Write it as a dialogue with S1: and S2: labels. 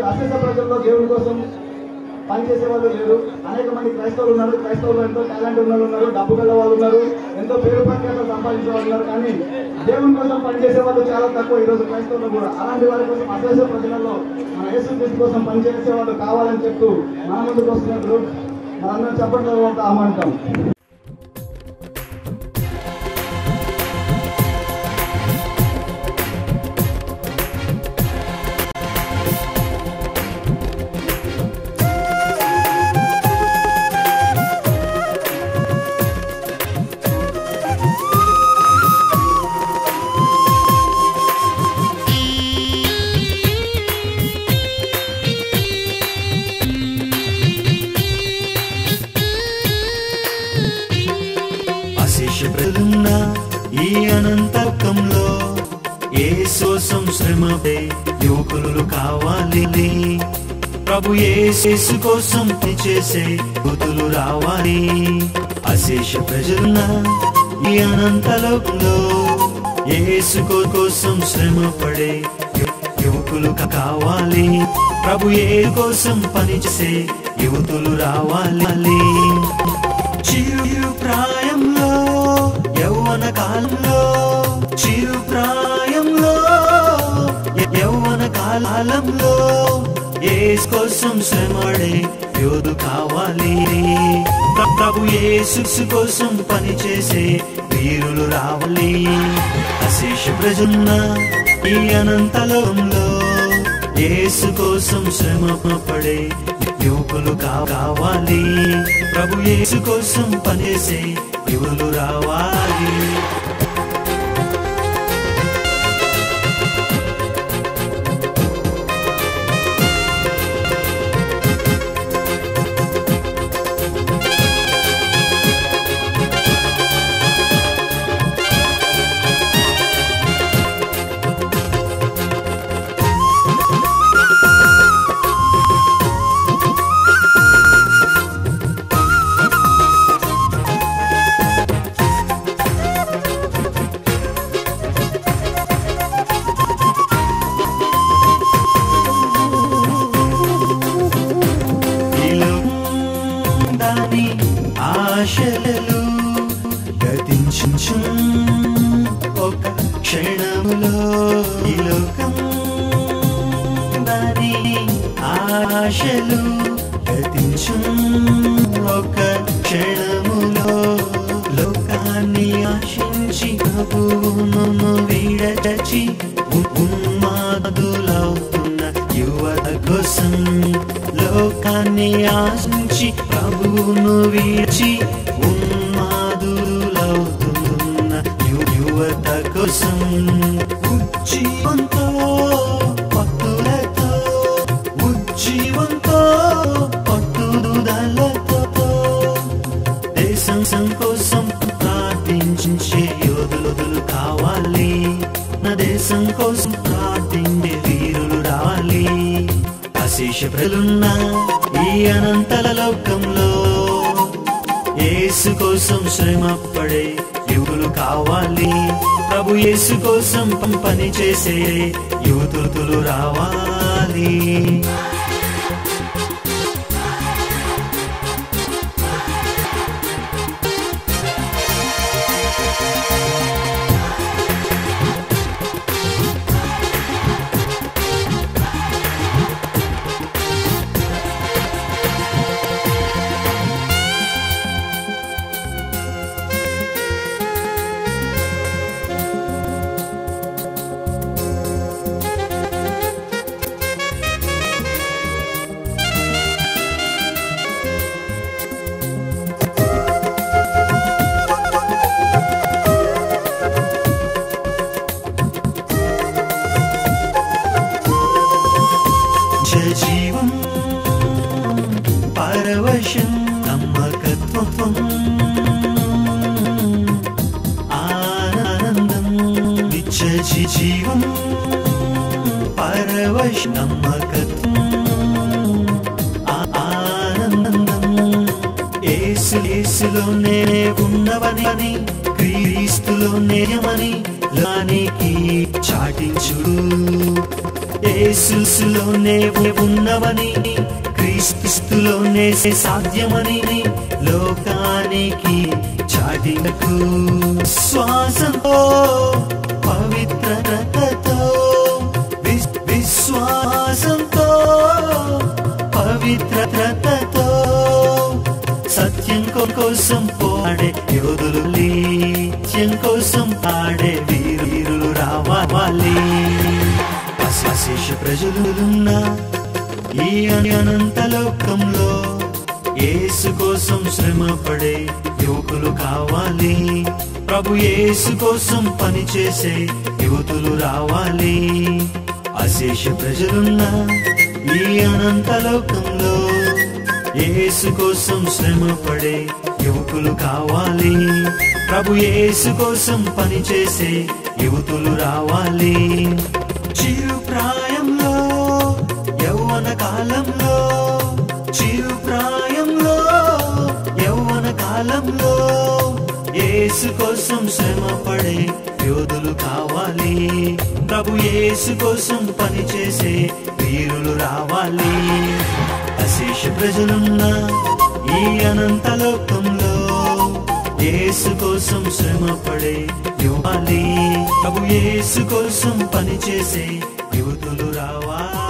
S1: అశేష ప్రజల్లో దేవుని కోసం పనిచేసే వాళ్ళు లేరు. అనేక మంది క్రైస్తవులు ఉన్నారు. క్రైస్తవులు ఎంతో టాలెంట్ ఉన్న వాళ్ళు ఉన్నారు, డబ్బు గల వాళ్ళు ఉన్నారు, ఎంతో పేరు ప్రఖ్యాత సంపాదించే వాళ్ళు ఉన్నారు. కానీ దేవుని కోసం పనిచేసే వాళ్ళు చాలా తక్కువ ఈరోజు క్రైస్తవులు కూడా. అలాంటి వారి కోసం అశేష ప్రజలలో మన యేసుక్రీస్తు కోసం పనిచేసే వాళ్ళు కావాలని చెప్తూ మన ముందుకు వస్తున్నప్పుడు మనందరం చెప్పడం తర్వాత ఆహ్వానిద్దాం.
S2: ప్రజలున్న ఈ అనంతకంలో యేసు శ్రమపై యువకులు కావాలి. ప్రభు యేసు కోసం చేసే యువతులు రావాలి. అశేష ప్రజలున్న ఈ అనంతలోకంలో యేసు కోసం శ్రమ పడే యువకులు కావాలి. ప్రభు యేసు కోసం పనిచేసే యువతులు రావాలి. చిరు ప్రాయంలో యౌవన కాలంలో చిరు ప్రాయంలో యౌవన కాలంలో యేసు కోసం శ్రమడే యోధు కావాలి. ప్రభు యేసు కోసం పనిచేసే వీరులు రావాలి. అశేష ప్రజలున్న ఈ అనంతలోకంలో యేసు కోసం శ్రమ పడే యువకులు కావాలి. ప్రభు యేసు కోసం పనిచేసే యువకులు రావాలి. ఆశలు గతించు ఒక క్షణములో ఈ లోకం దాని ఆశలు గతించు ఒక క్షణములో లోకాన్ని ఆశించి ప్రభువును విడచి ఉన్మాదులవుతున్న యువత కోసం లోకాన్ని ఆశించి ప్రభువును విడిచి ఉన్మాదులవుతున్న యువత కోసం ఉజ్జీవంతో పట్టుదలతో ఉజ్జీవంతో పట్టుదలతో దేశం కోసం ప్రార్థించే యోధులు కావాలి. నా దేశం కోసం ప్రార్థించే వీరులు రావాలి. అశేష ప్రజలున్న ఈ అనంతల లోకంలో యేసు కోసం శ్రమ పడే యువకులు కావాలి. ప్రభు యేసు కోసం పని చేసే యువతులు రావాలి. జీవం పరవశం నమ్మకత్వం ఆనందం నిత్య జీవం పరవశం నమ్మకత్వం ఆనందం యేసులోనే ఉన్నవని క్రీస్తులోనే లానికి చాటించుడు. యేసులోనే ఉన్నవని, క్రీస్తులోనే సాధ్యమని లోకానికి చాటినకు. శ్వాసంతో పవిత్రతతో విశ్వాసంతో పవిత్రతతో సత్యం కోసం పోరాడే యోధులు, నిత్యం కోసం పాడే వీరులు రావాలి. అశేష ప్రజలున్న ఈ అనంత లోకంలో యేసు కోసం శ్రమ పడే యువకులు కావాలి. ప్రభు యేసు కోసం పనిచేసే యువతులు రావాలి. అశేష ప్రజలున్న ఈ అనంత లోకంలో యేసు కోసం శ్రమ పడే యువకులు కావాలి. ప్రభు యేసు కోసం పనిచేసే యువతులు రావాలి. చిరు ప్రాయంలో యౌవన కాలంలో, చిరు ప్రాయంలో యౌవన కాలంలో యేసు కోసం శ్రమ పడే యోధులు కావాలి. ప్రభు యేసు కోసం పనిచేసే వీరులు రావాలి. అశేష ప్రజలున్న ఈ అనంత లోకంలో యేసు కోసం శ్రమ పడే యువాలి. ప్రభు యేసు కోసం పనిచేసే యువతులు రావాలి.